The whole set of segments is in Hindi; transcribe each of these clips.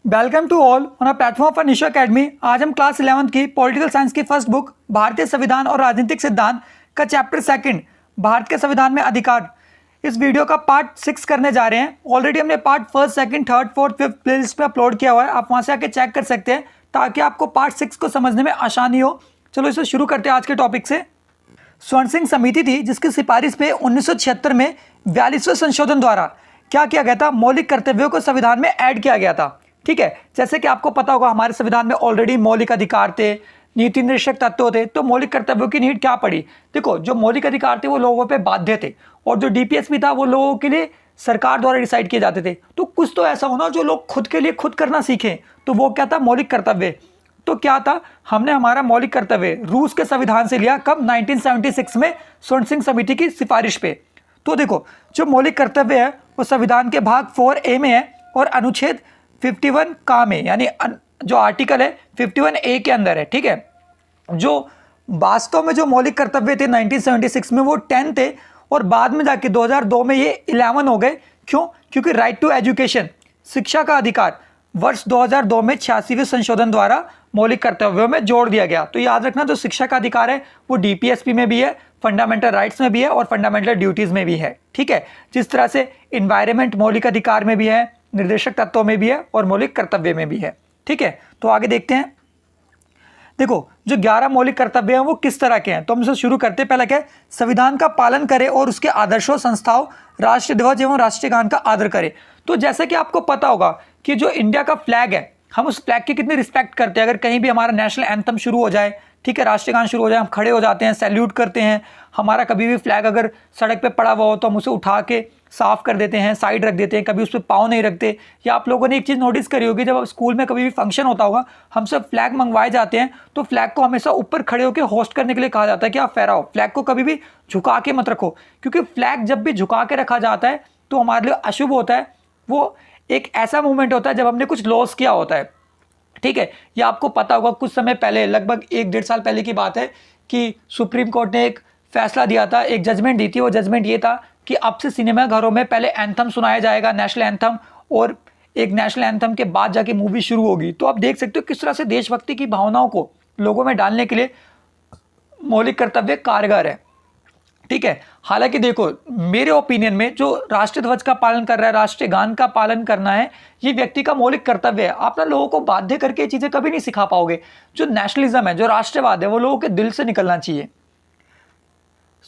Welcome to all on a platform for Nisho academy. आज हम क्लास 11th की पॉलिटिकल साइंस की फर्स्ट बुक भारतीय संविधान और राजनीतिक सिद्धांत का चैप्टर सेकंड भारत के संविधान में अधिकार, इस वीडियो का पार्ट 6 करने जा रहे हैं। ऑलरेडी हमने part first, second, third, fourth, fifth playlist में अपलोड किया हुआ है, आप वहां से आके चेक कर सकते हैं ताकि आपको पार्ट 6 को समझने में आसानी हो। चलो इसे शुरू करते हैं आज के टॉपिक से। स्वर्ण सिंह समिति थी जिसकी सिफारिश पे 1976 में 42वें संशोधन द्वारा क्या किया गया था, मौलिक कर्तव्यों को संविधान में ऐड किया गया था। ठीक है, जैसे कि आपको पता होगा हमारे संविधान में ऑलरेडी मौलिक अधिकार थे, नीति निर्देशक तत्व थे, तो मौलिक कर्तव्यों की नीड क्या पड़ी। देखो, जो मौलिक अधिकार थे वो लोगों पे बाध्य थे और जो डीपीएस भी था वो लोगों के लिए सरकार द्वारा डिसाइड किए जाते थे। तो कुछ तो ऐसा होना जो लोग खुद के लिए खुद करना सीखें, तो वो क्या था, मौलिक कर्तव्य। तो क्या था, हमने हमारा मौलिक कर्तव्य रूस के संविधान से लिया, कब, 1976 में स्वर्ण सिंह समिति की सिफारिश पे। तो देखो, जो मौलिक कर्तव्य है वो संविधान के भाग 4A में है और अनुच्छेद 51 का में, यानी जो आर्टिकल है 51A के अंदर है। ठीक है, जो वास्तव में जो मौलिक कर्तव्य थे 1976 में वो 10 थे और बाद में जाके 2002 में ये 11 हो गए। क्यों? क्योंकि राइट टू एजुकेशन, शिक्षा का अधिकार, वर्ष 2002 में 86वें संशोधन द्वारा मौलिक कर्तव्यों में जोड़ दिया गया। तो याद रखना, जो शिक्षा का अधिकार है वो डीपीएसपी में भी है, फंडामेंटल राइट्स में भी है और फंडामेंटल ड्यूटीज में भी है। ठीक है, जिस तरह से इन्वायरमेंट मौलिक अधिकार में भी है, निर्देशक तत्वों में भी है और मौलिक कर्तव्य में भी है। ठीक है, तो आगे देखते हैं। देखो, जो 11 मौलिक कर्तव्य हैं वो किस तरह के हैं, तो हम इसे शुरू करते हैं। पहला क्या है, संविधान का पालन करें और उसके आदर्शों, संस्थाओं, राष्ट्रीय ध्वज एवं राष्ट्रीय गान का आदर करें। तो जैसे कि आपको पता होगा कि जो इंडिया का फ्लैग है, हम उस फ्लैग की कितनी रिस्पेक्ट करते हैं। अगर कहीं भी हमारा नेशनल एंथम शुरू हो जाए, ठीक है, राष्ट्रीय गान शुरू हो जाए, हम खड़े हो जाते हैं, सैल्यूट करते हैं। हमारा कभी भी फ्लैग अगर सड़क पे पड़ा हुआ हो तो हम उसे उठा के साफ कर देते हैं, साइड रख देते हैं, कभी उस पर पाँव नहीं रखते। या आप लोगों ने एक चीज़ नोटिस करी होगी, जब स्कूल में कभी भी फंक्शन होता होगा, हमसे फ्लैग मंगवाए जाते हैं तो फ्लैग को हमेशा ऊपर खड़े होकर होस्ट करने के लिए कहा जाता है कि आप फहराओ। फ्लैग को कभी भी झुका के मत रखो, क्योंकि फ्लैग जब भी झुका के रखा जाता है तो हमारे लिए अशुभ होता है। वो एक ऐसा मूवमेंट होता है जब हमने कुछ लॉस किया होता है। ठीक है, ये आपको पता होगा, कुछ समय पहले, लगभग 1-1.5 साल पहले की बात है कि सुप्रीम कोर्ट ने एक फैसला दिया था, एक जजमेंट दी थी। वो जजमेंट ये था कि अब से सिनेमा घरों में पहले एंथम सुनाया जाएगा, नेशनल एंथम, और एक नेशनल एंथम के बाद जाके मूवी शुरू होगी। तो आप देख सकते हो किस तरह से देशभक्ति की भावनाओं को लोगों में डालने के लिए मौलिक कर्तव्य कारगर है। ठीक है, हालांकि देखो, मेरे ओपिनियन में जो राष्ट्रीय ध्वज का पालन कर रहा है, राष्ट्रीय गान का पालन करना है, ये व्यक्ति का मौलिक कर्तव्य है। आप ना लोगों को बाध्य करके ये चीजें कभी नहीं सिखा पाओगे। जो नेशनलिज्म है, जो राष्ट्रवाद है, वो लोगों के दिल से निकलना चाहिए।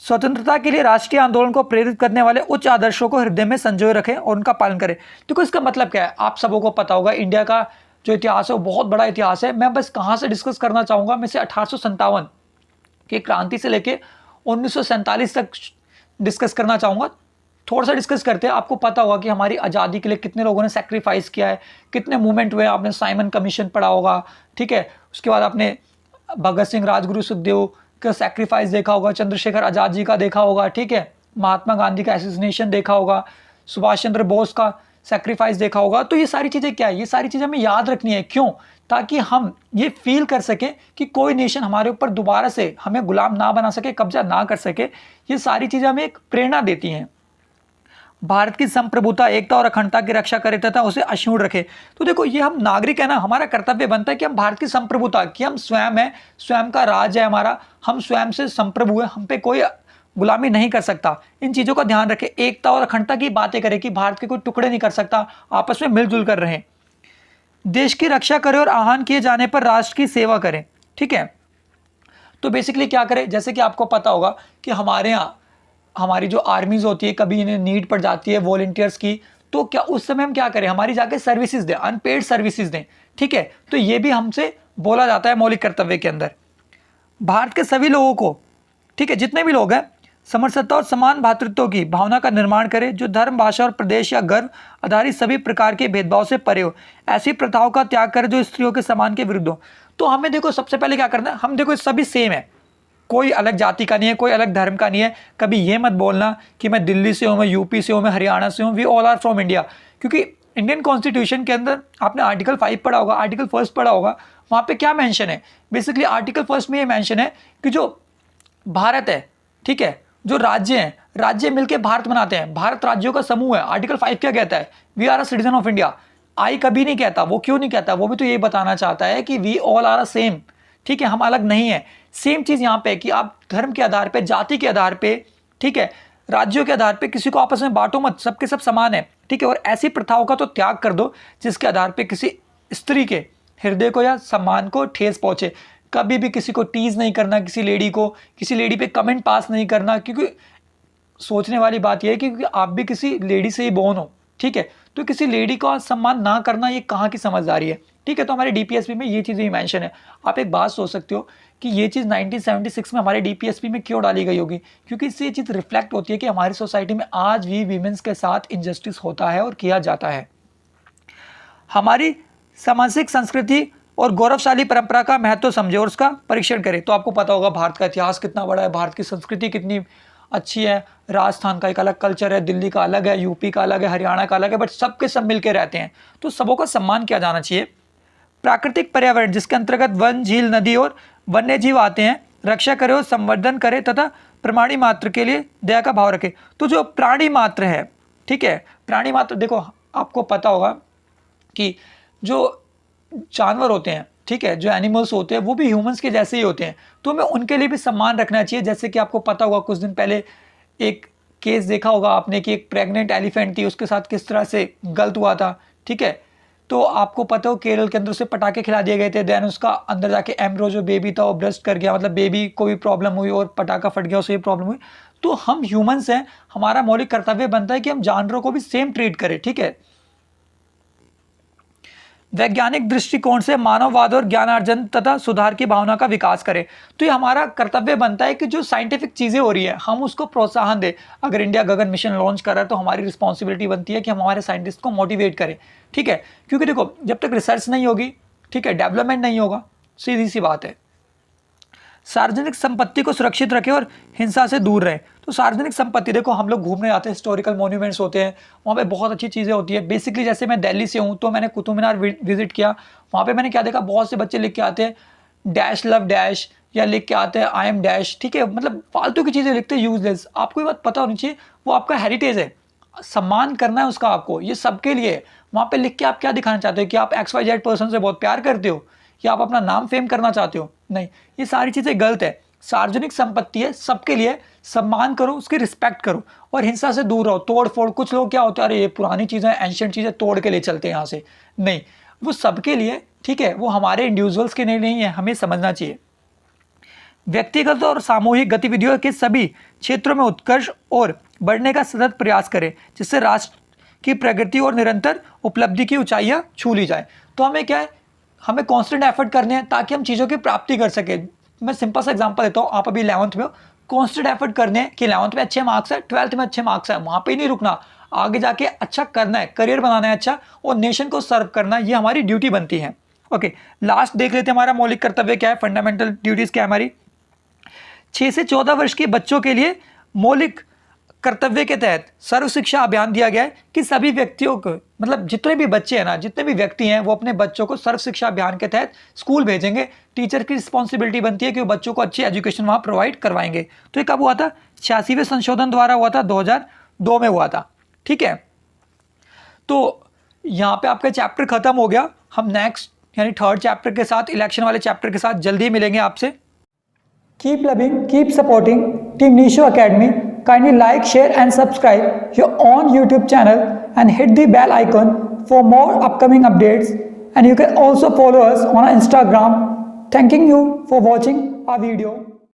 स्वतंत्रता के लिए राष्ट्रीय आंदोलन को प्रेरित करने वाले उच्च आदर्शों को हृदय में संजोए रखें और उनका पालन करें। देखो, इसका मतलब क्या है, आप सबों को पता होगा, इंडिया का जो इतिहास है वो बहुत बड़ा इतिहास है। मैं बस कहाँ से डिस्कस करना चाहूँगा, मैं से 1857 की क्रांति से लेके 1947 तक डिस्कस करना चाहूँगा। थोड़ा सा डिस्कस करते हैं। आपको पता होगा कि हमारी आज़ादी के लिए कितने लोगों ने सेक्रीफाइस किया है, कितने मूवमेंट हुए। आपने साइमन कमीशन पढ़ा होगा, ठीक है, उसके बाद आपने भगत सिंह, राजगुरु, सुखदेव का सेक्रीफाइस देखा होगा, चंद्रशेखर आज़ाद जी का देखा होगा, ठीक है, महात्मा गांधी का एसोसिनेशन देखा होगा, सुभाष चंद्र बोस का सेक्रीफाइस देखा होगा। तो ये सारी चीज़ें क्या है, ये सारी चीज़ें हमें याद रखनी है। क्यों? ताकि हम ये फील कर सकें कि कोई नेशन हमारे ऊपर दोबारा से हमें गुलाम ना बना सके, कब्जा ना कर सके। ये सारी चीज़ें हमें एक प्रेरणा देती हैं। भारत की संप्रभुता, एकता और अखंडता की रक्षा करें तथा उसे अक्षुण्ण रखें। तो देखो, ये हम नागरिक है ना, हमारा कर्तव्य बनता है कि हम भारत की संप्रभुता, कि हम स्वयं है, स्वयं का राज है हमारा, हम स्वयं से संप्रभु है, हम पे कोई गुलामी नहीं कर सकता। इन चीज़ों का ध्यान रखें, एकता और अखंडता की बातें करें कि भारत के कोई टुकड़े नहीं कर सकता, आपस में मिलजुल कर रहें। देश की रक्षा करें और आह्वान किए जाने पर राष्ट्र की सेवा करें। ठीक है, तो बेसिकली क्या करें, जैसे कि आपको पता होगा कि हमारे यहाँ हमारी जो आर्मीज होती है, कभी इन्हें नीड पड़ जाती है वॉलंटियर्स की, तो क्या उस समय हम क्या करें, हमारी जाके सर्विसेज दें, अनपेड सर्विसेज दें। ठीक है, तो ये भी हमसे बोला जाता है मौलिक कर्तव्य के अंदर। भारत के सभी लोगों को, ठीक है, जितने भी लोग हैं, समरसता और समान भातृत्व की भावना का निर्माण करें, जो धर्म, भाषा और प्रदेश या गर्व आधारित सभी प्रकार के भेदभाव से परे हो। ऐसी प्रथाओं का त्याग करें जो स्त्रियों के समान के विरुद्ध हो। तो हमें देखो, सबसे पहले क्या करना है, हम देखो सभी सेम है, कोई अलग जाति का नहीं है, कोई अलग धर्म का नहीं है। कभी ये मत बोलना कि मैं दिल्ली से हूँ, मैं यूपी से हूँ, मैं हरियाणा से हूँ, we all are from India. क्योंकि इंडियन कॉन्स्टिट्यूशन के अंदर आपने आर्टिकल 5 पढ़ा होगा, आर्टिकल 1 पढ़ा होगा, वहाँ पे क्या मेंशन है, बेसिकली आर्टिकल 1 में ये मेंशन है कि जो भारत है, ठीक है, जो राज्य हैं, राज्य मिलकर भारत बनाते हैं, भारत राज्यों का समूह है। आर्टिकल 5 क्या कहता है, we are a citizen of India. आई कभी नहीं कहता। वो क्यों नहीं कहता? वो भी तो ये बताना चाहता है कि वी ऑल आर सेम, ठीक है, हम अलग नहीं है। सेम चीज यहाँ पे कि आप धर्म के आधार पे, जाति के आधार पे, ठीक है, राज्यों के आधार पे किसी को आपस में बांटो मत, सबके सब समान है, ठीक है। और ऐसी प्रथाओं का तो त्याग कर दो जिसके आधार पे किसी स्त्री के हृदय को या सम्मान को ठेस पहुंचे। कभी भी किसी को टीज नहीं करना, किसी लेडी पे कमेंट पास नहीं करना, क्योंकि सोचने वाली बात यह है कि आप भी किसी लेडी से ही बोर्न हो, ठीक है, तो किसी लेडी का सम्मान ना करना ये कहाँ की समझदारी है, ठीक है। तो हमारे डीपीएसपी में ये चीज़ भी मेंशन है। आप एक बात सोच सकते हो कि ये चीज़ 1976 में हमारे डीपीएसपी में क्यों डाली गई होगी, क्योंकि इससे ये चीज़ रिफ्लेक्ट होती है कि हमारी सोसाइटी में आज भी वीमेंस के साथ इनजस्टिस होता है और किया जाता है। हमारी सामाजिक संस्कृति और गौरवशाली परंपरा का महत्व समझे और उसका परीक्षण करें। तो आपको पता होगा भारत का इतिहास कितना बड़ा है, भारत की संस्कृति कितनी अच्छी है। राजस्थान का एक अलग कल्चर है, दिल्ली का अलग है, यूपी का अलग है, हरियाणा का अलग है, बट सबके सब मिलकर रहते हैं, तो सबों का सम्मान किया जाना चाहिए। प्राकृतिक पर्यावरण जिसके अंतर्गत वन, झील, नदी और वन्य जीव आते हैं, रक्षा करे और संवर्धन करे तथा प्राणी मात्र के लिए दया का भाव रखे। तो जो प्राणी मात्र है, ठीक है, प्राणी मात्र, देखो आपको पता होगा कि जो जानवर होते हैं, ठीक है, जो एनिमल्स होते हैं वो भी ह्यूमंस के जैसे ही होते हैं, तो हमें उनके लिए भी सम्मान रखना चाहिए। जैसे कि आपको पता होगा कुछ दिन पहले एक केस देखा होगा आपने कि एक प्रेग्नेंट एलिफेंट थी, उसके साथ किस तरह से गलत हुआ था, ठीक है। तो आपको पता हो केरल के अंदर उसे पटाखे खिला दिए गए थे, देन उसका अंदर जाके एम्ब्रो जो बेबी था वो ब्रस्ट कर गया, मतलब बेबी को भी प्रॉब्लम हुई और पटाखा फट गया, उसे भी प्रॉब्लम हुई। तो हम ह्यूमंस हैं, हमारा मौलिक कर्तव्य बनता है कि हम जानवरों को भी सेम ट्रीट करें, ठीक है। वैज्ञानिक दृष्टिकोण से मानववाद और ज्ञानार्जन तथा सुधार की भावना का विकास करें। तो ये हमारा कर्तव्य बनता है कि जो साइंटिफिक चीज़ें हो रही है हम उसको प्रोत्साहन दें। अगर इंडिया गगन मिशन लॉन्च कर रहा है तो हमारी रिस्पॉन्सिबिलिटी बनती है कि हम हमारे साइंटिस्ट को मोटिवेट करें, ठीक है। क्योंकि देखो जब तक रिसर्च नहीं होगी, ठीक है, डेवलपमेंट नहीं होगा, सीधी सी बात है। सार्वजनिक संपत्ति को सुरक्षित रखें और हिंसा से दूर रहें। तो सार्वजनिक संपत्ति, देखो हम लोग घूमने जाते हैं, हिस्टोरिकल मॉन्यूमेंट्स होते हैं, वहाँ पे बहुत अच्छी चीज़ें होती है। बेसिकली जैसे मैं दिल्ली से हूँ तो मैंने कुतुब मीनार विजिट किया, वहाँ पे मैंने क्या देखा, बहुत से बच्चे लिख के आते हैं डैश लव डैश, या लिख के आते हैं आई एम डैश, ठीक है, मतलब फालतू की चीज़ें लिखते हैं, यूजलेस। आपको ये बात पता होनी चाहिए वो आपका हेरिटेज है, सम्मान करना है उसका आपको, ये सबके लिए। वहाँ पे लिख के आप क्या दिखाना चाहते हो कि आप XYZ पर्सन से बहुत प्यार करते हो या आप अपना नाम फेम करना चाहते हो? नहीं, ये सारी चीज़ें गलत है। सार्वजनिक संपत्ति है, सबके लिए, सम्मान करो, उसकी रिस्पेक्ट करो और हिंसा से दूर रहो। तोड़ फोड़, कुछ लोग क्या होता है, अरे ये पुरानी चीज़ें, एंशिएंट चीज़ें तोड़ के ले चलते हैं यहाँ से, नहीं, वो सबके लिए, ठीक है, वो हमारे इंडिविजुअल्स के लिए नहीं है, हमें समझना चाहिए। व्यक्तिगत और सामूहिक गतिविधियों के सभी क्षेत्रों में उत्कर्ष और बढ़ने का सतत प्रयास करें, जिससे राष्ट्र की प्रगति और निरंतर उपलब्धि की ऊंचाइयां छू ली जाए। तो हमें क्या है, हमें कांस्टेंट एफर्ट करने हैं ताकि हम चीज़ों की प्राप्ति कर सके। मैं सिंपल सा एग्जांपल देता हूँ, आप अभी 11th में हो, कांस्टेंट एफर्ट करने हैं कि 11th में अच्छे मार्क्स है, 12th में अच्छे मार्क्स है, वहाँ पे ही नहीं रुकना, आगे जाके अच्छा करना है, करियर बनाना है अच्छा, और नेशन को सर्व करना, ये हमारी ड्यूटी बनती है। ओके, लास्ट देख लेते हैं हमारा मौलिक कर्तव्य क्या है, फंडामेंटल ड्यूटीज क्या है हमारी। 6 से 14 वर्ष के बच्चों के लिए मौलिक कर्तव्य के तहत सर्व शिक्षा अभियान दिया गया है कि सभी व्यक्तियों को, मतलब जितने भी बच्चे हैं ना, जितने भी व्यक्ति हैं, वो अपने बच्चों को सर्व शिक्षा अभियान के तहत स्कूल भेजेंगे। टीचर की रिस्पॉन्सिबिलिटी बनती है कि वो बच्चों को अच्छी एजुकेशन वहाँ प्रोवाइड करवाएंगे। तो ये कब हुआ था? 86वें संशोधन द्वारा हुआ था, 2002 में हुआ था, ठीक है। तो यहाँ पे आपका चैप्टर खत्म हो गया। हम नेक्स्ट यानी 3rd चैप्टर के साथ, इलेक्शन वाले चैप्टर के साथ जल्दी ही मिलेंगे आपसे। Keep loving, keep supporting team Nisho academy. Kindly like, share and subscribe your own YouTube channel and hit the bell icon for more upcoming updates, and you can also follow us on Instagram. Thanking you for watching our video.